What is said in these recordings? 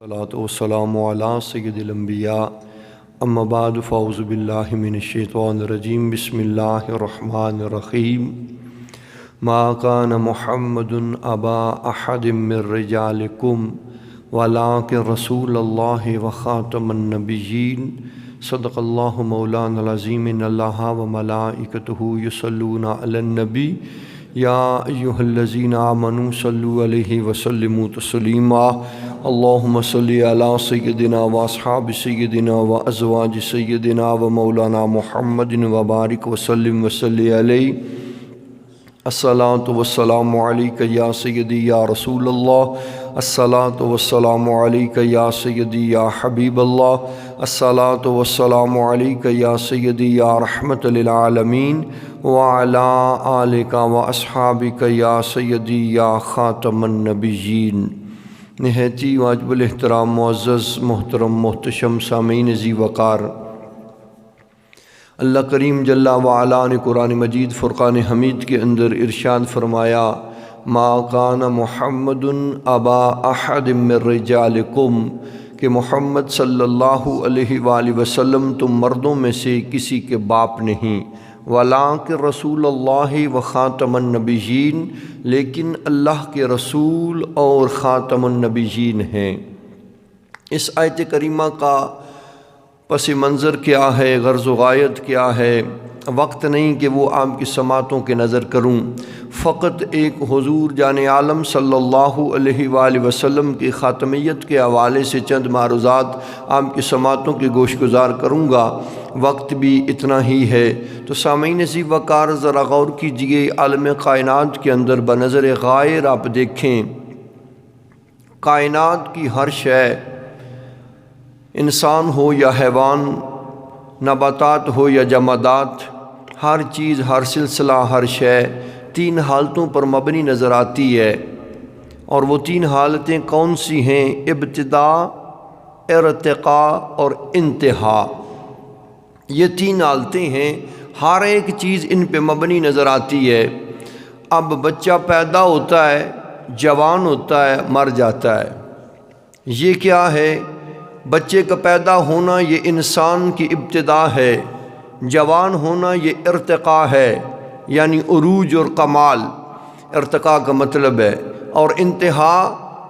الصلاۃ والسلام علی سید الانبیاء اما بعد فاعوذ باللہ من الشیطان الرجیم بسم اللہ الرحمن الرحیم ما کان محمد ابا احد من رجالکم ولکن رسول اللہ وخاتم النبیین صدق اللہ مولانا العظیم ان اللہ وملائکتہ یصلون علی النبی یا ایہا الذین آمنوا صلوا علیہ وسلموا تسلیما اللہم صلی علی سیدنا و اصحاب سیدنا و ازواج سیدنا و مولانا محمد وبارک وسلم وصلی علیہ الصلاۃ والسلام علیک یا سیدی یا رسول اللہ الصلاۃ والسلام علیک یا سیدی یا حبیب اللہ الصلاۃ والسلام علیک یا سیدی یا رحمت للعالمین وعلی آلک و اصحابک یا سیدی یا خاتم النبیین۔ نہایتی واجب الاحترام معزز محترم محتشم سامعین ذی وقار، اللہ کریم جل وعلا نے قرآن مجید فرقان حمید کے اندر ارشاد فرمایا ما کان محمد ابا احد من رجالکم، کہ محمد صلی اللہ علیہ وآلہ وسلم تم مردوں میں سے کسی کے باپ نہیں، ولکن رسول اللہ و خاتم النبیین، لیکن اللہ کے رسول اور خاتم النبیین ہیں۔ اس آیت کریمہ کا پس منظر کیا ہے، غرض و غایت کیا ہے، وقت نہیں کہ وہ آپ کی سماعتوں کے نظر کروں، فقط ایک حضور جان عالم صلی اللہ علیہ وآلہ وسلم کی خاتمیت کے حوالے سے چند معروضات آپ کی سماعتوں کی گوش گزار کروں گا، وقت بھی اتنا ہی ہے۔ تو سامعین ذی وقار ذرا غور کیجئے، عالم کائنات کے اندر بنظر غائر آپ دیکھیں، کائنات کی ہر شے، انسان ہو یا حیوان، نباتات ہو یا جمادات، ہر چیز، ہر سلسلہ، ہر شے تین حالتوں پر مبنی نظر آتی ہے، اور وہ تین حالتیں کون سی ہیں؟ ابتدا، ارتقاء اور انتہا۔ یہ تین حالتیں ہیں، ہر ایک چیز ان پہ مبنی نظر آتی ہے۔ اب بچہ پیدا ہوتا ہے، جوان ہوتا ہے، مر جاتا ہے۔ یہ کیا ہے؟ بچے کا پیدا ہونا یہ انسان کی ابتدا ہے، جوان ہونا یہ ارتقاء ہے، یعنی عروج اور کمال، ارتقاء کا مطلب ہے، اور انتہا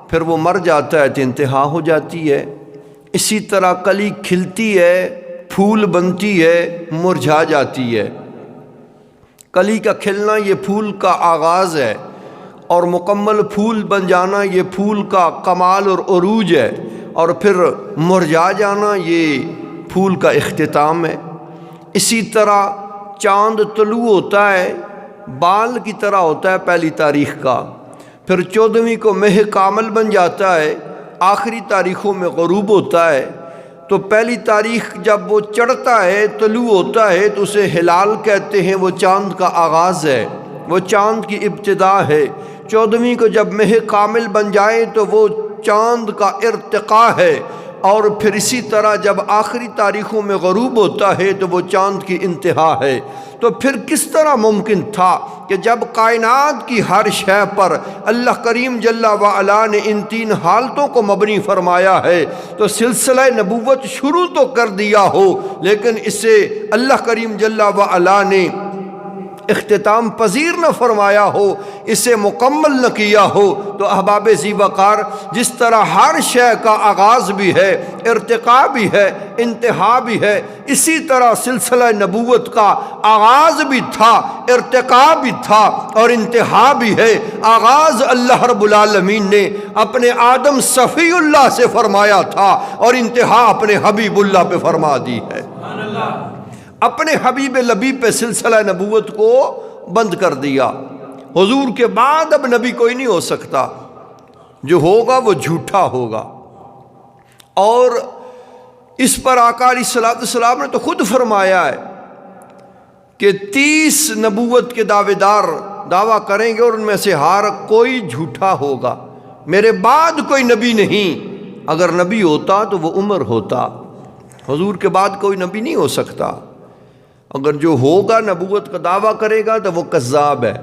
پھر وہ مر جاتا ہے تو انتہا ہو جاتی ہے۔ اسی طرح کلی کھلتی ہے، پھول بنتی ہے، مرجھا جاتی ہے۔ کلی کا کھلنا یہ پھول کا آغاز ہے، اور مکمل پھول بن جانا یہ پھول کا کمال اور عروج ہے، اور پھر مرجھا جانا یہ پھول کا اختتام ہے۔ اسی طرح چاند طلوع ہوتا ہے، بال کی طرح ہوتا ہے پہلی تاریخ کا، پھر 14ویں کو مہ کامل بن جاتا ہے، آخری تاریخوں میں غروب ہوتا ہے۔ تو پہلی تاریخ جب وہ چڑھتا ہے، طلوع ہوتا ہے، تو اسے ہلال کہتے ہیں، وہ چاند کا آغاز ہے، وہ چاند کی ابتدا ہے۔ 14ویں کو جب مہ کامل بن جائے تو وہ چاند کا ارتقاء ہے، اور پھر اسی طرح جب آخری تاریخوں میں غروب ہوتا ہے تو وہ چاند کی انتہا ہے۔ تو پھر کس طرح ممکن تھا کہ جب کائنات کی ہر شے پر اللہ کریم جل وعلا نے ان تین حالتوں کو مبنی فرمایا ہے، تو سلسلہ نبوت شروع تو کر دیا ہو، لیکن اسے اللہ کریم جل وعلا نے اختتام پذیر نہ فرمایا ہو، اسے مکمل نہ کیا ہو۔ تو احباب ذی وقار، جس طرح ہر شے کا آغاز بھی ہے، ارتقاء بھی ہے، انتہا بھی ہے، اسی طرح سلسلہ نبوت کا آغاز بھی تھا، ارتقاء بھی تھا، اور انتہا بھی ہے۔ آغاز اللہ رب العالمین نے اپنے آدم صفی اللہ سے فرمایا تھا، اور انتہا اپنے حبیب اللہ پہ فرما دی ہے۔ اپنے حبیب لبیب پہ سلسلہ نبوت کو بند کر دیا۔ حضور کے بعد اب نبی کوئی نہیں ہو سکتا، جو ہوگا وہ جھوٹا ہوگا۔ اور اس پر آقا علیہ الصلوۃ والسلام نے تو خود فرمایا ہے کہ 30 نبوت کے دعوے دار دعویٰ کریں گے، اور ان میں سے ہر کوئی جھوٹا ہوگا، میرے بعد کوئی نبی نہیں۔ اگر نبی ہوتا تو وہ عمر ہوتا، حضور کے بعد کوئی نبی نہیں ہو سکتا۔ اگر جو ہوگا نبوت کا دعویٰ کرے گا تو وہ کذاب ہے۔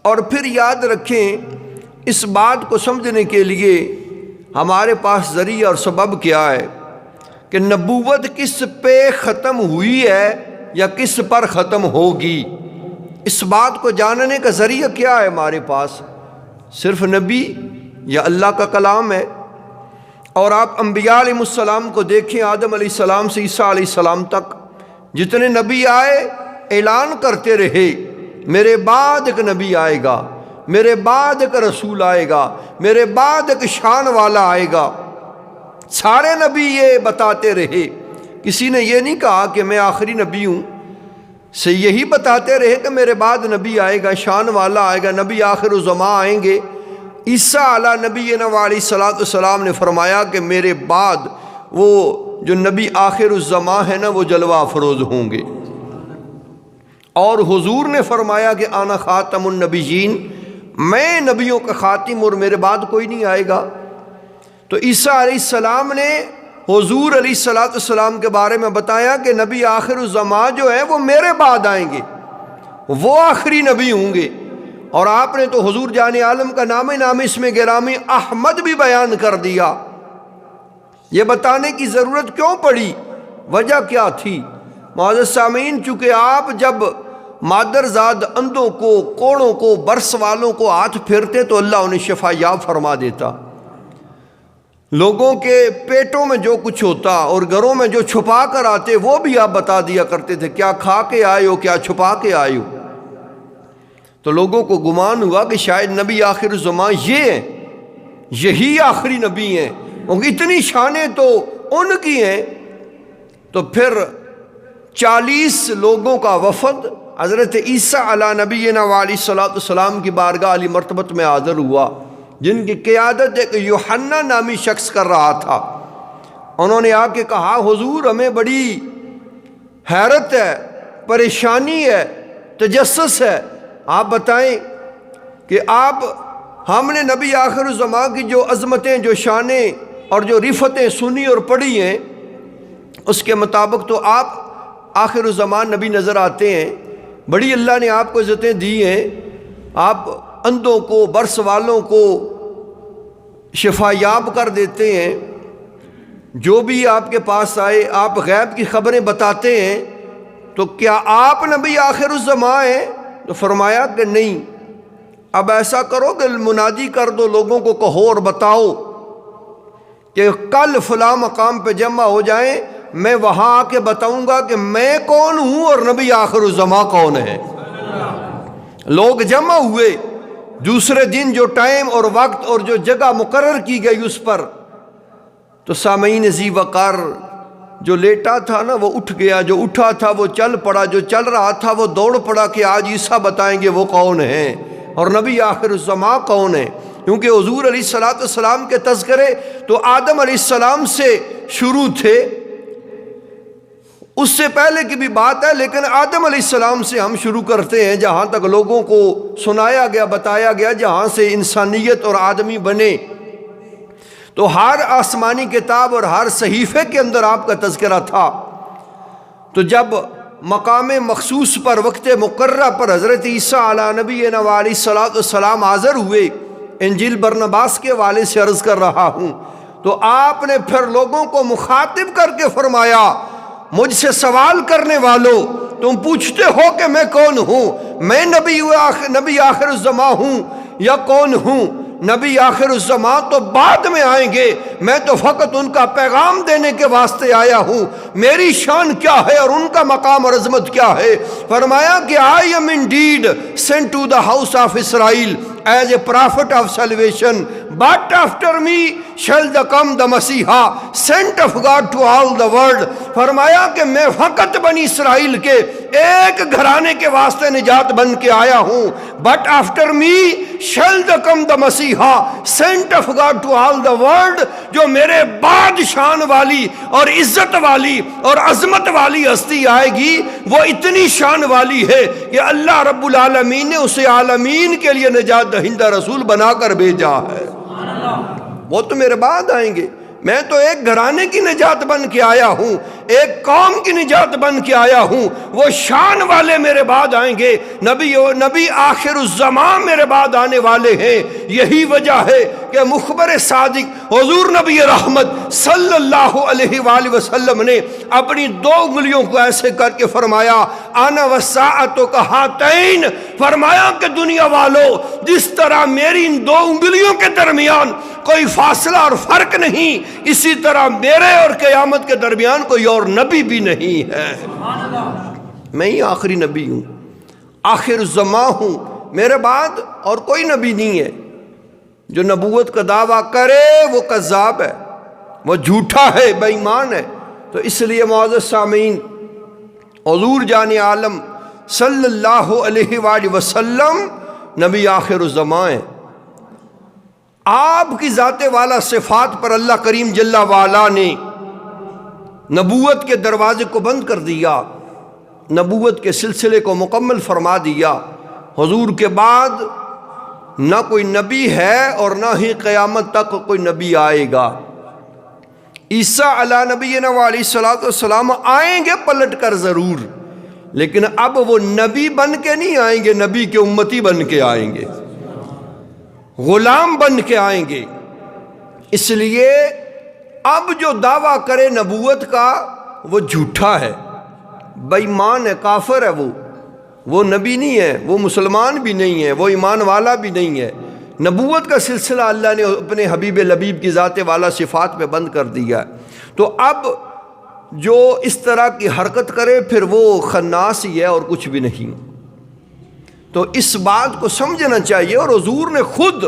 اور پھر یاد رکھیں، اس بات کو سمجھنے کے لیے ہمارے پاس ذریعہ اور سبب کیا ہے کہ نبوت کس پہ ختم ہوئی ہے یا کس پر ختم ہوگی؟ اس بات کو جاننے کا ذریعہ کیا ہے ہمارے پاس؟ صرف نبی یا اللہ کا کلام ہے؟ اور آپ انبیاء علیہ السلام کو دیکھیں، آدم علیہ السلام سے عیسیٰ علیہ السلام تک جتنے نبی آئے اعلان کرتے رہے میرے بعد ایک نبی آئے گا، میرے بعد ایک رسول آئے گا، میرے بعد ایک شان والا آئے گا۔ سارے نبی یہ بتاتے رہے، کسی نے یہ نہیں کہا کہ میں آخری نبی ہوں، سے یہی بتاتے رہے کہ میرے بعد نبی آئے گا، شان والا آئے گا، نبی آخر الزمان آئیں گے۔ عیسیٰ علیہ نبینا علیہ السلام نے فرمایا کہ میرے بعد وہ جو نبی آخر الزمان ہے نا وہ جلوہ افروز ہوں گے، اور حضور نے فرمایا کہ انا خاتم النبیین، میں نبیوں کا خاتم اور میرے بعد کوئی نہیں آئے گا۔ تو عیسیٰ علیہ السلام نے حضور علیہ السلام کے بارے میں بتایا کہ نبی آخر الزمان جو ہے وہ میرے بعد آئیں گے، وہ آخری نبی ہوں گے۔ اور آپ نے تو حضور جان عالم کا نام اس میں گرامی احمد بھی بیان کر دیا۔ یہ بتانے کی ضرورت کیوں پڑی؟ وجہ کیا تھی؟ معزز سامعین، چونکہ آپ جب مادرزاد اندھوں کو، کوڑوں کو، برس والوں کو ہاتھ پھیرتے تو اللہ انہیں شفا یاب فرما دیتا۔ لوگوں کے پیٹوں میں جو کچھ ہوتا اور گھروں میں جو چھپا کر آتے وہ بھی آپ بتا دیا کرتے تھے، کیا کھا کے آئے ہو، کیا چھپا کے آئے ہو۔ تو لوگوں کو گمان ہوا کہ شاید نبی آخر الزمان یہ ہیں، یہی آخری نبی ہیں، اتنی شانیں تو ان کی ہیں۔ تو پھر 40 لوگوں کا وفد حضرت عیسیٰ علیہ نبینا علیہ السلام کی بارگاہ علی مرتبت میں حاضر ہوا، جن کی قیادت ایک یوحنا نامی شخص کر رہا تھا۔ انہوں نے آ کے کہا، حضور ہمیں بڑی حیرت ہے، پریشانی ہے، تجسس ہے، آپ بتائیں کہ ہم نے نبی آخر الزمان کی جو عظمتیں، جو شانیں اور جو رفتیں سنی اور پڑھی ہیں، اس کے مطابق تو آپ آخر الزمان نبی نظر آتے ہیں، بڑی اللہ نے آپ کو عزتیں دی ہیں، آپ اندھوں کو، برس والوں کو شفا یاب کر دیتے ہیں، جو بھی آپ کے پاس آئے آپ غیب کی خبریں بتاتے ہیں، تو کیا آپ نبی آخر الزمان ہیں؟ تو فرمایا کہ نہیں۔ اب ایسا کرو کہ منادی کر دو، لوگوں کو کہو اور بتاؤ کہ کل فلاں مقام پہ جمع ہو جائیں، میں وہاں آ کے بتاؤں گا کہ میں کون ہوں اور نبی آخر الزمان کون ہے۔ لوگ جمع ہوئے، دوسرے دن جو ٹائم اور وقت اور جو جگہ مقرر کی گئی اس پر، تو سامعین ذی وقار جو لیٹا تھا نا وہ اٹھ گیا، جو اٹھا تھا وہ چل پڑا، جو چل رہا تھا وہ دوڑ پڑا کہ آج عیسیٰ بتائیں گے وہ کون ہیں اور نبی آخر الزمان کون ہے۔ کیونکہ حضور علیہ السلام کے تذکرے تو آدم علیہ السلام سے شروع تھے، اس سے پہلے کی بھی بات ہے، لیکن آدم علیہ السلام سے ہم شروع کرتے ہیں، جہاں تک لوگوں کو سنایا گیا، بتایا گیا، جہاں سے انسانیت اور آدمی بنے۔ تو ہر آسمانی کتاب اور ہر صحیفے کے اندر آپ کا تذکرہ تھا۔ تو جب مقام مخصوص پر، وقت مقررہ پر حضرت عیسیٰ علیہ نبینا علیہ السلام حاضر ہوئے، انجیل برنباس کے والے سے عرض کر رہا ہوں، تو آپ نے پھر لوگوں کو مخاطب کر کے فرمایا، مجھ سے سوال کرنے والوں، تم پوچھتے ہو کہ میں کون ہوں، میں نبی آخر الزمان ہوں یا کون ہوں؟ نبی آخر الزمان تو بعد میں آئیں گے، میں تو فقط ان کا پیغام دینے کے واسطے آیا ہوں۔ میری شان کیا ہے اور ان کا مقام اور عظمت کیا ہے؟ فرمایا کہ I am indeed sent to the house of Israel as a prophet of salvation, but after me shall come the Messiah, sent of God to all the world۔ فرمایا کہ میں فقط بنی اسرائیل کے ایک گھرانے کے واسطے نجات بن کے آیا ہوں، but after me shall come the Messiah, sent of God to all the world۔ جو میرے بعد شان والی اور عزت والی اور عظمت والی ہستی آئے گی، وہ اتنی شان والی ہے کہ اللہ رب العالمین نے اسے عالمین کے لیے نجات دہندہ رسول بنا کر بھیجا ہے۔ وہ تو میرے بعد آئیں گے، میں تو ایک گھرانے کی نجات بن کے آیا ہوں، ایک قوم کی نجات بن کے آیا ہوں، وہ شان والے میرے بعد آئیں گے، نبی آخر الزمان میرے بعد آنے والے ہیں۔ یہی وجہ ہے کہ مخبر صادق حضور نبی رحمت صلی اللہ علیہ وآلہ وسلم نے اپنی 2 انگلیوں کو ایسے کر کے فرمایا انا والساعۃ کہاتین، فرمایا کہ دنیا والو جس طرح میری ان 2 انگلیوں کے درمیان کوئی فاصلہ اور فرق نہیں، اسی طرح میرے اور قیامت کے درمیان کوئی اور نبی بھی نہیں ہے۔ میں ہی آخری نبی ہوں، آخر الزمان ہوں، میرے بعد اور کوئی نبی نہیں ہے۔ جو نبوت کا دعویٰ کرے وہ کذاب ہے، وہ جھوٹا ہے، بے ایمان ہے۔ تو اس لیے معزز سامعین، حضور جان عالم صلی اللہ علیہ وآلہ وسلم نبی آخر الزمان ہیں۔ آپ کی ذات والا صفات پر اللہ کریم جل وعلا نے نبوت کے دروازے کو بند کر دیا، نبوت کے سلسلے کو مکمل فرما دیا۔ حضور کے بعد نہ کوئی نبی ہے اور نہ ہی قیامت تک کوئی نبی آئے گا۔ عیسیٰ علیہ نبینا علیہ الصلوۃ والسلام آئیں گے پلٹ کر ضرور، لیکن اب وہ نبی بن کے نہیں آئیں گے، نبی کے امتی بن کے آئیں گے، غلام بن کے آئیں گے۔ اس لیے اب جو دعویٰ کرے نبوت کا وہ جھوٹا ہے، بے ایمان ہے، کافر ہے، وہ نبی نہیں ہے، وہ مسلمان بھی نہیں ہے، وہ ایمان والا بھی نہیں ہے۔ نبوت کا سلسلہ اللہ نے اپنے حبیب لبیب کی ذات والا صفات پہ بند کر دیا ہے۔ تو اب جو اس طرح کی حرکت کرے پھر وہ خناس ہی ہے اور کچھ بھی نہیں۔ تو اس بات کو سمجھنا چاہیے، اور حضور نے خود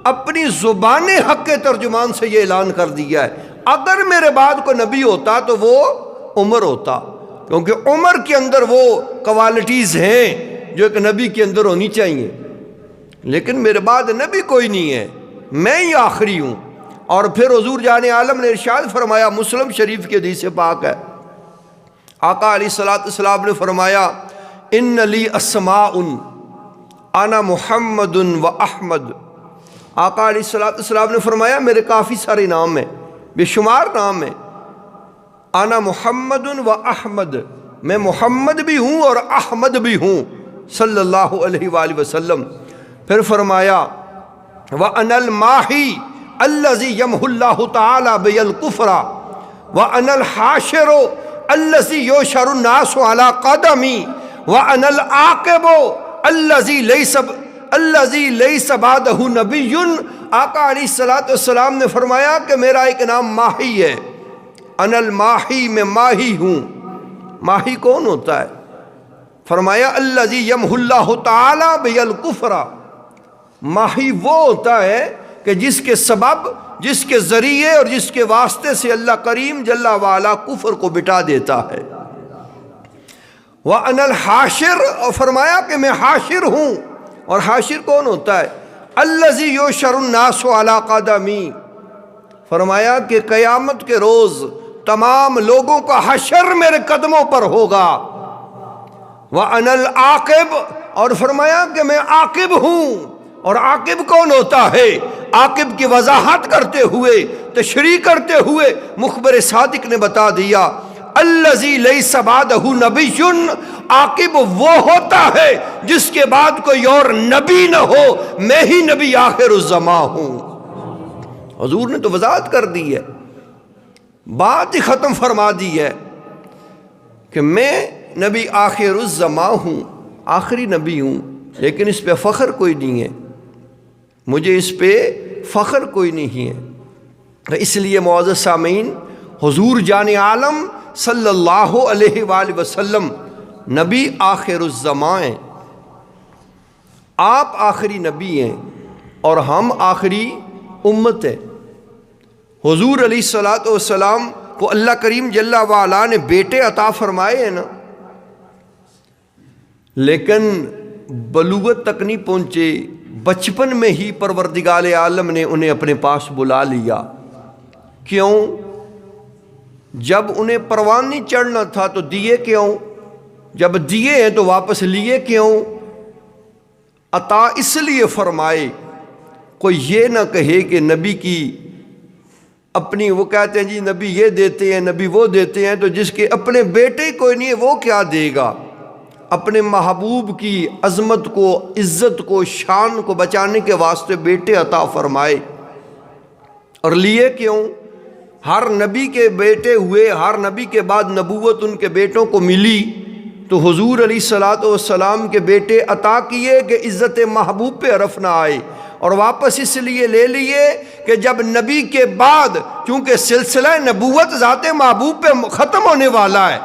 اپنی زبان حق کے ترجمان سے یہ اعلان کر دیا ہے، اگر میرے بعد کوئی نبی ہوتا تو وہ عمر ہوتا، کیونکہ عمر کے اندر وہ کوالٹیز ہیں جو ایک نبی کے اندر ہونی چاہیے، لیکن میرے بعد نبی کوئی نہیں ہے، میں ہی آخری ہوں۔ اور پھر حضور جان عالم نے ارشاد فرمایا، مسلم شریف کی حدیث پاک ہے، آقا علیہ الصلوۃ والسلام نے فرمایا ان لی اسماء انا محمد و احمد۔ آقا علیہ الصلوۃ والسلام نے فرمایا میرے کافی سارے نام ہیں، بے شمار نام ہیں، انا محمد و احمد، میں محمد بھی ہوں اور احمد بھی ہوں صلی اللہ علیہ وآلہ وسلم۔ پھر فرمایا وَأَنَا الْمَاحِي الَّذِي يَمْحُو اللَّهُ تَعَالَى بِهِ الْكُفْرَ وَأَنَا الْحَاشِرُ الَّذِي يُحْشَرُ النَّاسُ عَلَى قَدَمِي وَأَنَا الْعَاقِبُ الَّذِي لَيْسَ بَعْدَهُ نَبِيٌّ۔ آقا علیہ الصلوۃ والسلام نے فرمایا کہ میرا ایک نام ماہی ہے، انا الماہی، میں ماہی ہوں۔ ماہی کون ہوتا ہے؟ فرمایا الذی یمحو اللہ تعالی بہ الکفر، ماہی وہ ہوتا ہے کہ جس کے سبب، جس کے ذریعے اور جس کے واسطے سے اللہ کریم جل وعلا کفر کو مٹا دیتا ہے۔ وَأَنَا الْحَاشِرُ، اور فرمایا کہ میں حاشر ہوں، اور حاشر کون ہوتا ہے؟ الَّذِي يُحْشَرُ النَّاسُ عَلَى قَدَمِي، فرمایا کہ قیامت کے روز تمام لوگوں کا حشر میرے قدموں پر ہوگا۔ وَأَنَا الْعَاقِبُ، اور فرمایا کہ میں عاقب ہوں، اور عاقب کون ہوتا ہے؟ عاقب کی وضاحت کرتے ہوئے، تشریح کرتے ہوئے مخبر صادق نے بتا دیا الذی لیس بعدہ نبی، عاقب وہ ہوتا ہے جس کے بعد کوئی اور نبی نہ ہو، میں ہی نبی آخر الزمان ہوں۔ حضور نے تو وضاحت کر دی ہے، بات ہی ختم فرما دی ہے کہ میں نبی آخر الزمان ہوں، آخری نبی ہوں، لیکن اس پہ فخر کوئی نہیں ہے، مجھے اس پہ فخر کوئی نہیں ہے۔ اس لیے معزز سامعین، حضور جان عالم صلی اللہ علیہ وآلہ وسلم نبی آخر الزمان ہیں، آپ آخری نبی ہیں اور ہم آخری امت ہیں۔ حضور علیہ الصلوۃ والسلام کو اللہ کریم جل وعلا نے بیٹے عطا فرمائے ہیں نا، لیکن بلوغت تک نہیں پہنچے، بچپن میں ہی پروردگار عالم نے انہیں اپنے پاس بلا لیا۔ کیوں؟ جب انہیں پروان نہیں چڑھنا تھا تو دیے کیوں؟ جب دیے ہیں تو واپس لیے کیوں؟ عطا اس لیے فرمائے کوئی یہ نہ کہے کہ نبی کی اپنی وہ کہتے ہیں جی نبی یہ دیتے ہیں نبی وہ دیتے ہیں، تو جس کے اپنے بیٹے کوئی نہیں ہے وہ کیا دے گا؟ اپنے محبوب کی عظمت کو، عزت کو، شان کو بچانے کے واسطے بیٹے عطا فرمائے۔ اور لیے کیوں؟ ہر نبی کے بیٹے ہوئے، ہر نبی کے بعد نبوت ان کے بیٹوں کو ملی، تو حضور علیہ الصلوۃ والسلام کے بیٹے عطا کیے کہ عزت محبوب پہ حرف نہ آئے، اور واپس اس لیے لے لیے کہ جب نبی کے بعد، چونکہ سلسلہ نبوت ذات محبوب پہ ختم ہونے والا ہے،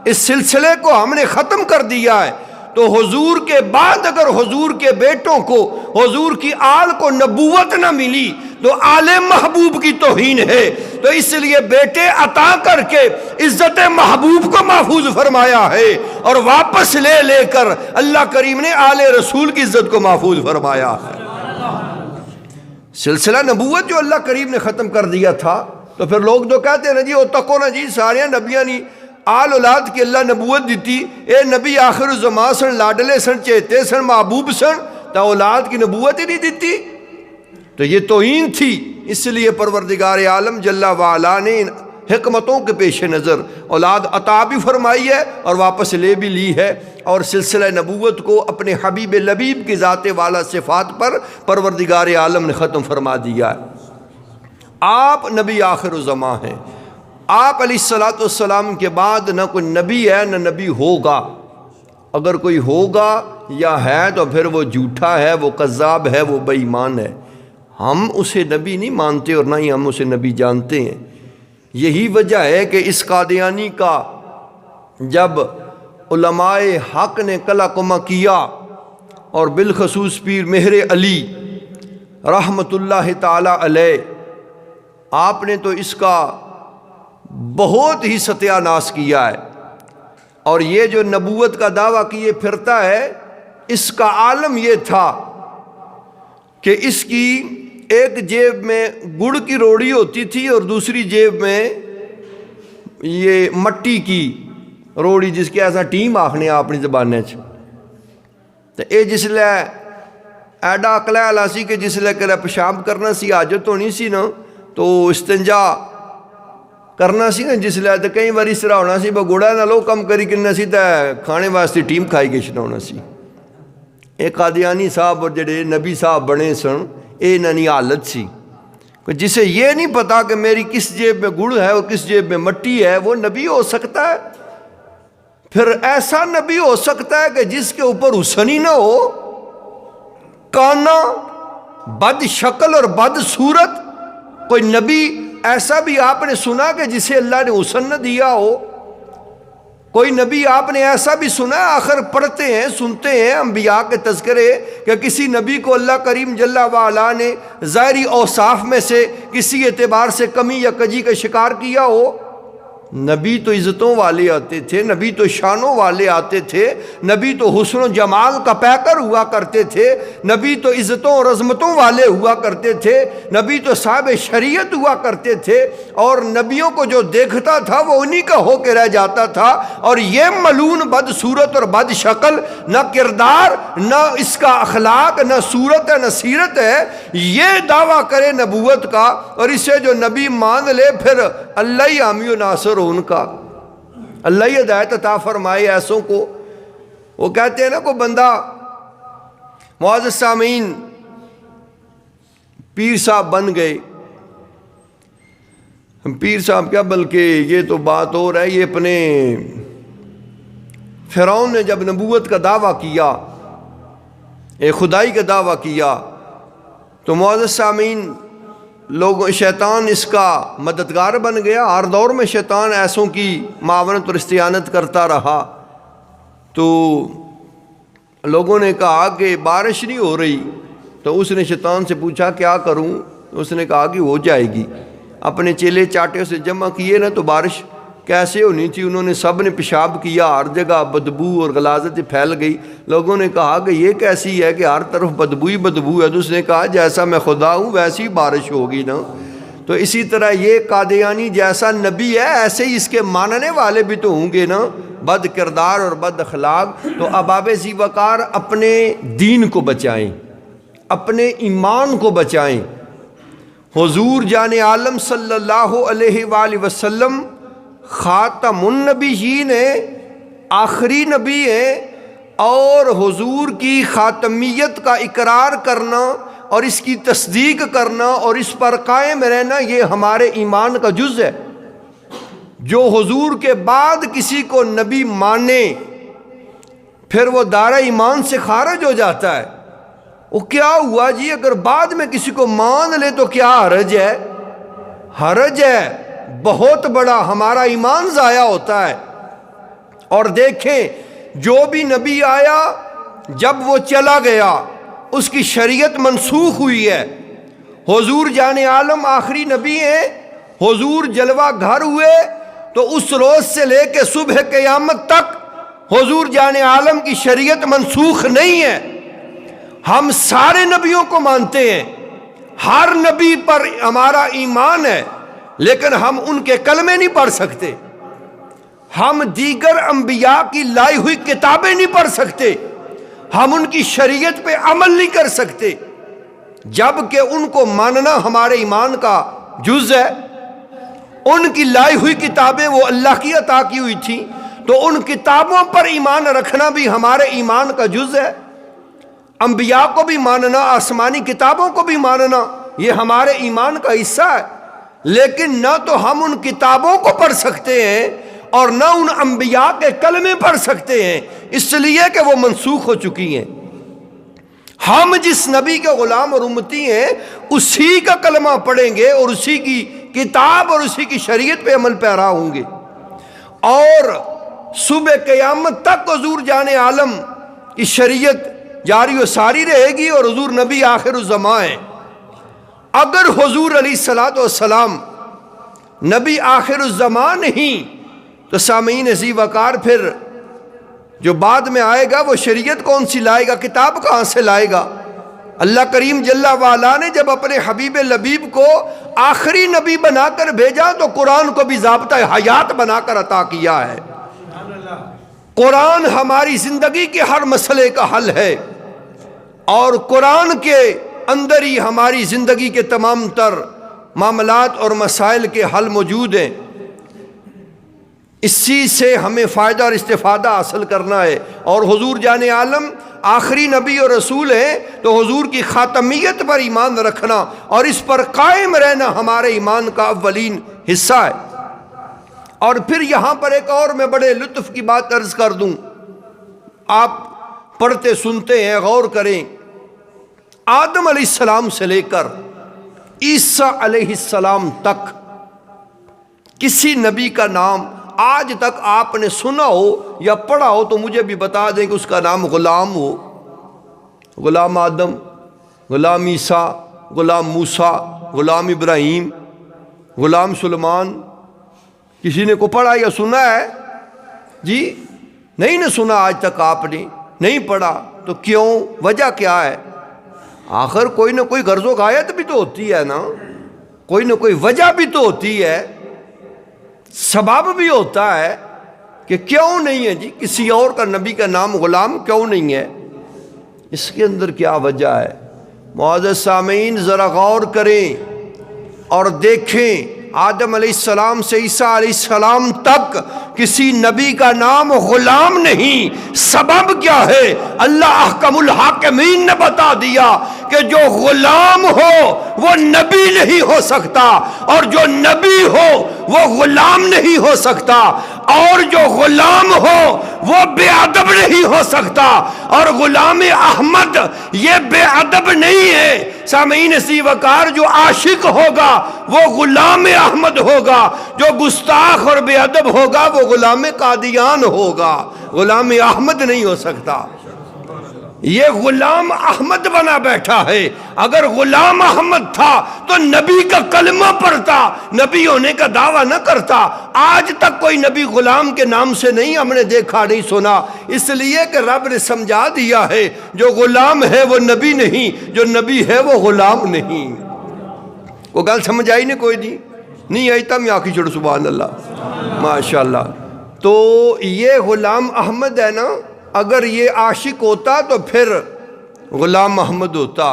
اس سلسلے کو ہم نے ختم کر دیا ہے، تو حضور کے بعد اگر حضور کے بیٹوں کو، حضور کی آل کو نبوت نہ ملی تو آل محبوب کی توہین ہے۔ تو اس لیے بیٹے عطا کر کے عزت محبوب کو محفوظ فرمایا ہے، اور واپس لے لے کر اللہ کریم نے آل رسول کی عزت کو محفوظ فرمایا ہے۔ سلسلہ نبوت جو اللہ کریم نے ختم کر دیا تھا، تو پھر لوگ تو کہتے ہیں نا جی وہ تکو نا جی سارے نبیاں نہیں آل اولاد کی اللہ نبوت دیتی، اے نبی آخر الزمان سن، لاڈلے سن، چہتے سن، محبوب سن، تا اولاد کی نبوت ہی نہیں دیتی، تو یہ توہین تھی۔ اس لیے پروردگار عالم جل وعلا نے ان حکمتوں کے پیش نظر اولاد عطا بھی فرمائی ہے اور واپس لے بھی لی ہے، اور سلسلہ نبوت کو اپنے حبیب لبیب کی ذات والا صفات پر پروردگار عالم نے ختم فرما دیا ہے۔ آپ نبی آخر الزمان ہیں، آپ علیہ الصلوۃ والسلام کے بعد نہ کوئی نبی ہے نہ نبی ہوگا۔ اگر کوئی ہوگا یا ہے تو پھر وہ جھوٹا ہے، وہ کذاب ہے، وہ بے ایمان ہے۔ ہم اسے نبی نہیں مانتے اور نہ ہی ہم اسے نبی جانتے ہیں۔ یہی وجہ ہے کہ اس قادیانی کا جب علماء حق نے کلا کما کیا، اور بالخصوص پیر مہر علی رحمت اللہ تعالی علیہ، آپ نے تو اس کا بہت ہی ستیہ ناش کیا ہے، اور یہ جو نبوت کا دعویٰ کیے پھرتا ہے، اس کا عالم یہ تھا کہ اس کی ایک جیب میں گڑ کی روڑی ہوتی تھی اور دوسری جیب میں یہ مٹی کی روڑی، جس کے ایسا ٹیم آکھنے اپنی زبانیں چ، تو اے جس لے ایڈا اکلا علا سی کہ جس لے کرے پیشاب کرنا سی، حاجت ہونی سی نا، تو استنجا کرنا سی نا جس لے، تو کئی بار اس طرح ہونا سی گوڑا نہ لو کم کری کرنا سی، تو کھانے واسطے ٹیم کھائی کے چھنا سی۔ ایک قادیانی صاحب اور جڑے نبی صاحب بنے سن، اے ننی حالت سی، جسے یہ نہیں پتا کہ میری کس جیب میں گڑ ہے اور کس جیب میں مٹی ہے، وہ نبی ہو سکتا ہے؟ پھر ایسا نبی ہو سکتا ہے کہ جس کے اوپر حسن ہی نہ ہو، کانا، بد شکل اور بد صورت؟ کوئی نبی ایسا بھی آپ نے سنا کہ جسے اللہ نے حسن نہ دیا ہو؟ کوئی نبی آپ نے ایسا بھی سنا ہے؟ آخر پڑھتے ہیں، سنتے ہیں انبیاء کے تذکرے کہ کسی نبی کو اللہ کریم جل وعلا نے ظاہری اوصاف میں سے کسی اعتبار سے کمی یا کجی کا شکار کیا ہو؟ نبی تو عزتوں والے آتے تھے، نبی تو شانوں والے آتے تھے، نبی تو حسن و جمال کا پیکر ہوا کرتے تھے، نبی تو عزتوں اور عظمتوں والے ہوا کرتے تھے، نبی تو صاحب شریعت ہوا کرتے تھے، اور نبیوں کو جو دیکھتا تھا وہ انہی کا ہو کے رہ جاتا تھا۔ اور یہ ملون بد صورت اور بد شکل، نہ کردار، نہ اس کا اخلاق، نہ صورت ہے، نہ سیرت ہے، یہ دعویٰ کرے نبوت کا، اور اسے جو نبی مان لے، پھر اللہ ہی حامی و ناصر ہو ان کا، اللہ ہی ہدایت عطا فرمائے ایسوں کو۔ وہ کہتے ہیں نا کوئی بندہ، معزز سامعین، پیر صاحب بن گئے، پیر صاحب کیا بلکہ یہ تو بات ہو رہا ہے، یہ اپنے فرعون نے جب نبوت کا دعویٰ کیا، خدائی کا دعویٰ کیا، تو معزز سامعین لوگوں، شیطان اس کا مددگار بن گیا۔ ہر دور میں شیطان ایسوں کی معاونت اور استعانت کرتا رہا۔ تو لوگوں نے کہا کہ بارش نہیں ہو رہی، تو اس نے شیطان سے پوچھا کیا کروں؟ اس نے کہا کہ ہو جائے گی۔ اپنے چیلے چاٹے سے جمع کیے نا، تو بارش کیسے ہونی تھی، انہوں نے سب نے پیشاب کیا، ہر جگہ بدبو اور غلاظت پھیل گئی۔ لوگوں نے کہا کہ یہ کیسی ہے کہ ہر طرف بدبو ہی بدبو ہے؟ تو اس نے کہا جیسا میں خدا ہوں ویسی بارش ہوگی نا۔ تو اسی طرح یہ قادیانی جیسا نبی ہے، ایسے ہی اس کے ماننے والے بھی تو ہوں گے نا، بد کردار اور بد اخلاق۔ تو اباب ذی وقار اپنے دین کو بچائیں، اپنے ایمان کو بچائیں۔ حضور جان عالم صلی اللہ علیہ وآلہ وسلم خاتم النبیین ہیں، آخری نبی ہیں، اور حضور کی خاتمیت کا اقرار کرنا اور اس کی تصدیق کرنا اور اس پر قائم رہنا یہ ہمارے ایمان کا جز ہے۔ جو حضور کے بعد کسی کو نبی مانے پھر وہ دائرہ ایمان سے خارج ہو جاتا ہے۔ وہ کیا ہوا جی، اگر بعد میں کسی کو مان لے تو کیا حرج ہے؟ حرج ہے بہت بڑا، ہمارا ایمان ضائع ہوتا ہے۔ اور دیکھیں جو بھی نبی آیا جب وہ چلا گیا اس کی شریعت منسوخ ہوئی ہے۔ حضور جان عالم آخری نبی ہیں، حضور جلوہ گھر ہوئے تو اس روز سے لے کے صبح قیامت تک حضور جان عالم کی شریعت منسوخ نہیں ہے۔ ہم سارے نبیوں کو مانتے ہیں، ہر نبی پر ہمارا ایمان ہے، لیکن ہم ان کے کلمے نہیں پڑھ سکتے، ہم دیگر انبیاء کی لائی ہوئی کتابیں نہیں پڑھ سکتے، ہم ان کی شریعت پہ عمل نہیں کر سکتے، جبکہ ان کو ماننا ہمارے ایمان کا جز ہے۔ ان کی لائی ہوئی کتابیں وہ اللہ کی عطا کی ہوئی تھیں، تو ان کتابوں پر ایمان رکھنا بھی ہمارے ایمان کا جز ہے۔ انبیاء کو بھی ماننا، آسمانی کتابوں کو بھی ماننا یہ ہمارے ایمان کا حصہ ہے، لیکن نہ تو ہم ان کتابوں کو پڑھ سکتے ہیں اور نہ ان انبیاء کے کلمے پڑھ سکتے ہیں، اس لیے کہ وہ منسوخ ہو چکی ہیں۔ ہم جس نبی کے غلام اور امتی ہیں اسی کا کلمہ پڑھیں گے اور اسی کی کتاب اور اسی کی شریعت پہ عمل پیرا ہوں گے، اور صبح قیامت تک حضور جان عالم کی شریعت جاری و ساری رہے گی، اور حضور نبی آخر الزمان ہیں۔ اگر حضور علیہ الصلوۃ والسلام نبی آخر الزمان نہیں تو سامعین عزیز وقار پھر جو بعد میں آئے گا وہ شریعت کون سی لائے گا، کتاب کہاں سے لائے گا؟ اللہ کریم جل وعلا نے جب اپنے حبیب لبیب کو آخری نبی بنا کر بھیجا تو قرآن کو بھی ضابطہ حیات بنا کر عطا کیا ہے۔ قرآن ہماری زندگی کے ہر مسئلے کا حل ہے، اور قرآن کے اندر ہی ہماری زندگی کے تمام تر معاملات اور مسائل کے حل موجود ہیں۔ اسی سے ہمیں فائدہ اور استفادہ حاصل کرنا ہے، اور حضور جان عالم آخری نبی اور رسول ہیں تو حضور کی خاتمیت پر ایمان رکھنا اور اس پر قائم رہنا ہمارے ایمان کا اولین حصہ ہے۔ اور پھر یہاں پر ایک اور میں بڑے لطف کی بات عرض کر دوں، آپ پڑھتے سنتے ہیں، غور کریں، آدم علیہ السلام سے لے کر عیسیٰ علیہ السلام تک کسی نبی کا نام آج تک آپ نے سنا ہو یا پڑھا ہو تو مجھے بھی بتا دیں کہ اس کا نام غلام ہو۔ غلام آدم، غلام عیسیٰ، غلام موسیٰ، غلام ابراہیم، غلام سلیمان، کسی نے کو پڑھا یا سنا ہے؟ جی نہیں نہ سنا، آج تک آپ نے نہیں پڑھا، تو کیوں؟ وجہ کیا ہے؟ آخر کوئی نہ کوئی غرض و غایت بھی تو ہوتی ہے نا، کوئی نہ کوئی وجہ بھی تو ہوتی ہے، سبب بھی ہوتا ہے کہ کیوں نہیں ہے جی کسی اور کا نبی کا نام غلام کیوں نہیں ہے، اس کے اندر کیا وجہ ہے؟ معزز سامعین ذرا غور کریں اور دیکھیں، آدم علیہ السلام سے عیسیٰ علیہ السلام تک کسی نبی کا نام غلام نہیں۔ سبب کیا ہے؟ اللہ احکم الحاکمین نے بتا دیا کہ جو غلام ہو وہ نبی نہیں ہو سکتا، اور جو نبی ہو وہ غلام نہیں ہو سکتا، اور جو غلام ہو وہ بے ادب نہیں ہو سکتا، اور غلام احمد یہ بے ادب نہیں ہے۔ سامعین اسی وقار جو عاشق ہوگا وہ غلام احمد ہوگا، جو گستاخ اور بے ادب ہوگا وہ غلام قادیان ہوگا، غلام احمد نہیں ہو سکتا۔ یہ غلام احمد بنا بیٹھا ہے، اگر غلام احمد تھا تو نبی کا کلمہ پڑھتا، نبی ہونے کا دعویٰ نہ کرتا۔ آج تک کوئی نبی غلام کے نام سے نہیں ہم نے دیکھا، نہیں سنا، اس لیے کہ رب نے سمجھا دیا ہے جو غلام ہے وہ نبی نہیں، جو نبی ہے وہ غلام نہیں۔ وہ گل سمجھ آئی نہیں؟ کوئی نہیں آئی تم آنکھی چھوڑو سبحان اللہ ماشاءاللہ۔ تو یہ غلام احمد ہے نا، اگر یہ عاشق ہوتا تو پھر غلام محمد ہوتا۔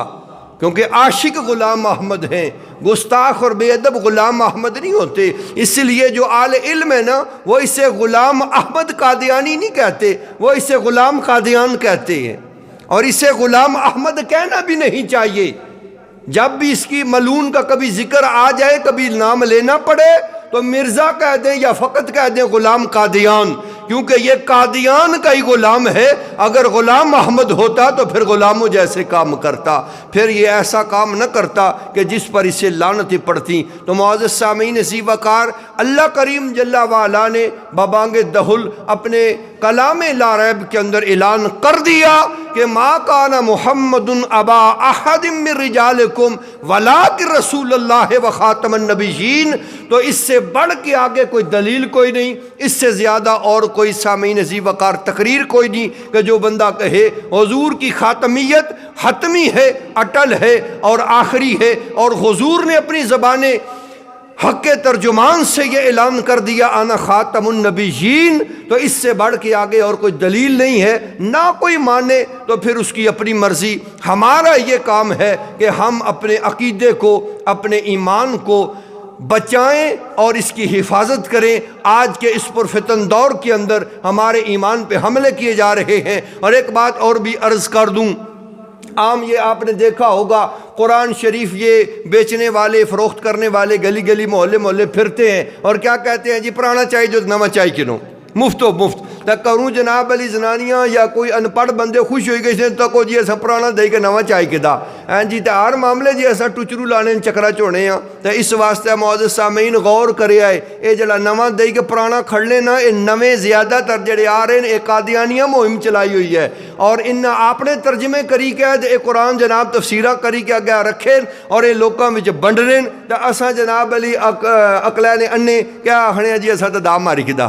کیونکہ عاشق غلام احمد ہیں، گستاخ اور بے ادب غلام احمد نہیں ہوتے۔ اس لیے جو اہل علم ہے نا وہ اسے غلام احمد قادیانی نہیں کہتے، وہ اسے غلام قادیان کہتے ہیں، اور اسے غلام احمد کہنا بھی نہیں چاہیے۔ جب بھی اس کی ملعون کا کبھی ذکر آ جائے، کبھی نام لینا پڑے، تو مرزا کہہ دیں یا فقط کہہ دیں غلام قادیان، کیونکہ یہ قادیان کا ہی غلام ہے۔ اگر غلام احمد ہوتا تو پھر غلاموں جیسے کام کرتا، پھر یہ ایسا کام نہ کرتا کہ جس پر اسے لعنتیں پڑتی۔ تو معزز سامعین ذی وقار، اللہ کریم جل وعلا نے ببانگ دہل اپنے کلام لا ریب کے اندر اعلان کر دیا کہ ما کان محمد ابا احد من رجالکم ولکن رسول اللہ و خاتم النبیین۔ تو اس سے بڑھ کے آگے کوئی دلیل کوئی نہیں، اس سے زیادہ اور کوئی سامعین ذی وقار تقریر کوئی نہیں کہ جو بندہ کہے حضور کی خاتمیت حتمی ہے، اٹل ہے اور آخری ہے، اور حضور نے اپنی زبان حق کے ترجمان سے یہ اعلان کر دیا انا خاتم النبیین، تو اس سے بڑھ کے آگے اور کوئی دلیل نہیں ہے۔ نہ کوئی مانے تو پھر اس کی اپنی مرضی۔ ہمارا یہ کام ہے کہ ہم اپنے عقیدے کو، اپنے ایمان کو بچائیں اور اس کی حفاظت کریں۔ آج کے اس پرفتن دور کے اندر ہمارے ایمان پہ حملے کیے جا رہے ہیں۔ اور ایک بات اور بھی عرض کر دوں، عام یہ آپ نے دیکھا ہوگا قرآن شریف یہ بیچنے والے، فروخت کرنے والے گلی گلی محلے محلے پھرتے ہیں اور کیا کہتے ہیں جی پرانا چاہیے جو نواں چاہیے کنو، مفت و مفت۔ تک کروں جناب علی زنانیاں یا کوئی ان پڑھ بندے خوش ہوئی گئے تکو جی ایسا پرانا دے کے نواں چاہیے کدا جی تے ہر معاملے جی ایسا ٹچرو لانے چکرا چونے ہاں۔ تو اس واسطے معزز سامعین غور کرے آئے، اے جڑا نواں دے کے پرانا کھڑ لینا، اے نویں زیادہ تر جڑے آ رہے ہیں اے قادیانیہ مہم چلائی ہوئی ہے، اور ان آپ نے ترجمے کری کے اے قرآن جناب تفسیرہ کری کے اگے رکھیں اور اے لوکاں وچ بنڈنے۔ تے اساں جناب علی اقلین انے کیا آخنے جی ایسا تے دا ماری کدا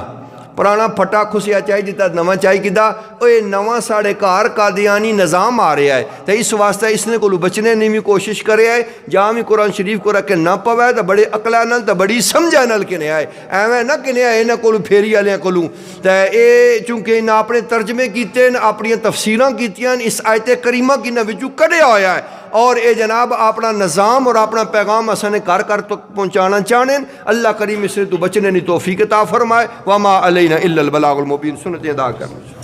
پرانا پھٹا خسیا چاہیے جتا نواں چاہیے کدا، اے نواں ساڑے کار قادیانی نظام آ رہا ہے۔ تو اس واسطے اس نے کولو بچنے نہیں بھی کوشش کرے آئے، جہاں بھی قرآن شریف کو رکھ کے نہ پوے تو بڑے عقلہ نال تو بڑی سمجھا نال کنے آئے، ایویں نہ کنے آئے نہ کولو پھیری والے کولو۔ تو اے چونکہ انہیں اپنے ترجمے کیتے ہیں، اپنی تفسیراں کیتیاں، اس آیت کریمہ کی نہ وچوں کڈیا ہویا ہے، اور اے جناب اپنا نظام اور اپنا پیغام اسانے کر تک پہنچانا چاہنے۔ اللہ کریم اس نے تو بچنے نہیں توفیق عطا فرمائے۔ وما علینا الا البلاغ المبین، سنت ادا کرنا۔